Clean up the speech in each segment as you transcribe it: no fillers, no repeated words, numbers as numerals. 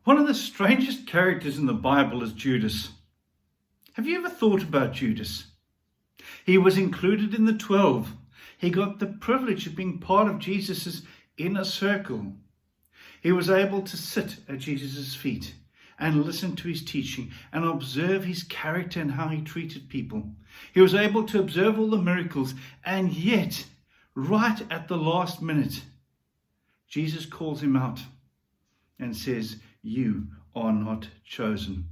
One of the strangest characters in the Bible is Judas. Have you ever thought about Judas? He was included in the 12. He got the privilege of being part of Jesus' inner circle. He was able to sit at Jesus' feet and listen to his teaching and observe his character and how he treated people. He was able to observe all the miracles, and yet, right at the last minute, Jesus calls him out and says, "You are not chosen."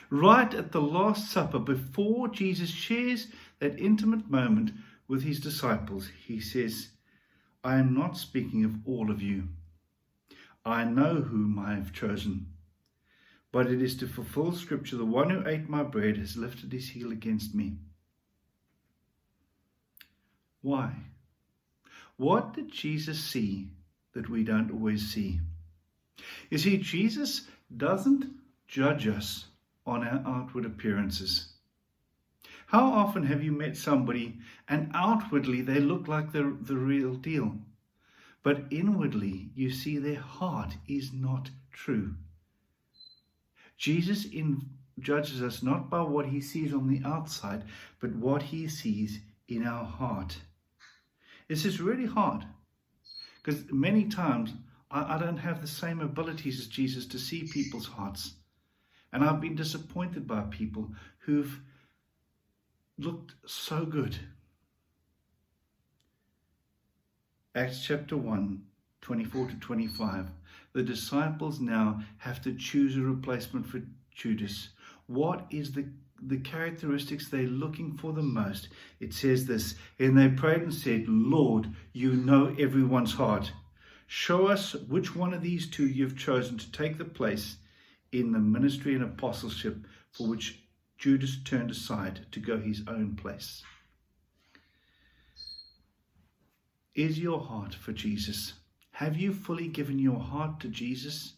Right at the Last Supper, before Jesus shares that intimate moment with his disciples, he says, "I am not speaking of all of you. I know whom I have chosen. But it is to fulfill Scripture, the one who ate my bread has lifted his heel against me." Why? What did Jesus see that we don't always see? You see, Jesus doesn't judge us on our outward appearances. How often have you met somebody and outwardly they look like the real deal, but inwardly you see their heart is not true? Jesus judges us not by what he sees on the outside, but what he sees in our heart. This is really hard, because many times I don't have the same abilities as Jesus to see people's hearts. And I've been disappointed by people who've looked so good. Acts chapter 1, 24 to 25. The disciples now have to choose a replacement for Judas. What is the characteristics they're looking for the most? It says this, "And they prayed and said, 'Lord, you know everyone's heart. Show us which one of these two you've chosen to take the place in the ministry and apostleship for which Judas turned aside to go his own place.'" Is your heart for Jesus? Have you fully given your heart to Jesus?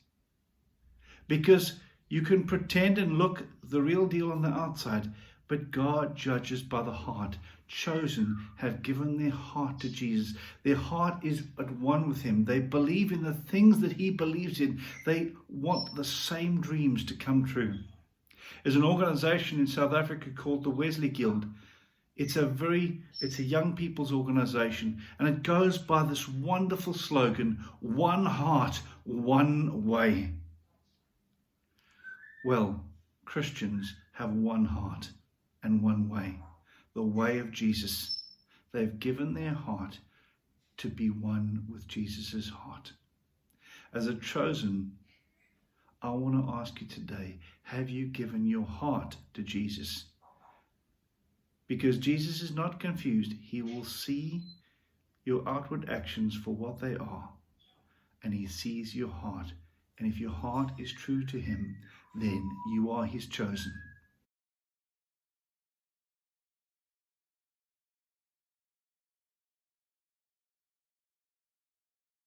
Because you can pretend and look the real deal on the outside, but God judges by the heart. Chosen have given their heart to Jesus. Their heart is at one with him. They believe in the things that he believes in. They want the same dreams to come true. There's an organization in South Africa called the Wesley Guild. It's a young people's organization, and it goes by this wonderful slogan, "One heart, one way." Well, Christians have one heart and one way, the way of Jesus. They've given their heart to be one with Jesus' heart. As a chosen, I want to ask you today, have you given your heart to Jesus? Because Jesus is not confused. He will see your outward actions for what they are, and he sees your heart. And if your heart is true to him, then you are his chosen.